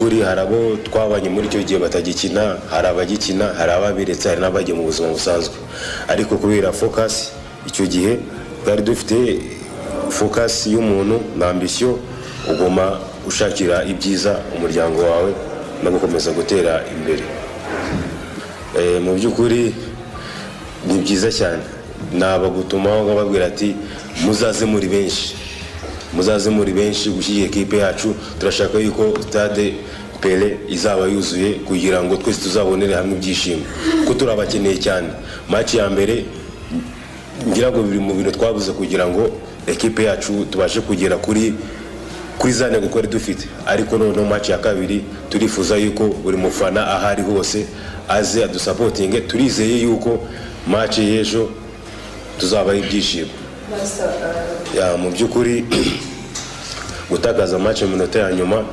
by'ukuri hari abo twabanye muri icyo gihe batagikina, hari abagikina, hari ababiretse, hari n'abagiye mu buzima busanzwe, ariko kubera focus icyo gihe twari dufite focus y'umuntu na ambition, ugoma ushakira ibyiza umuryango wawe no gukomeza gutera imbere. Mu by'ukuri ni byiza cyane, naba gutuma babwira ati muzaze muri benshi gushyigikira ekipe yacu. Turashaka yuko stade Pele izaba yuzuye kugira ngo twese tuzabonere hamwe ibyishimo, kuko turabakeneye cyane. Match ya mbere ngira ngo biri mu bintu twabuze kugira ngo ekipe yacu tubashe kugera kuri za ntego twari dufite, ariko noneho match ya kabiri turifuza yuko buri mufana ahari hose aze adusapotinge. Turizeye yuko match y'ejo tuzabaho ibyishimo. Mu by'ukuri gutakaza match mu minota ya nyuma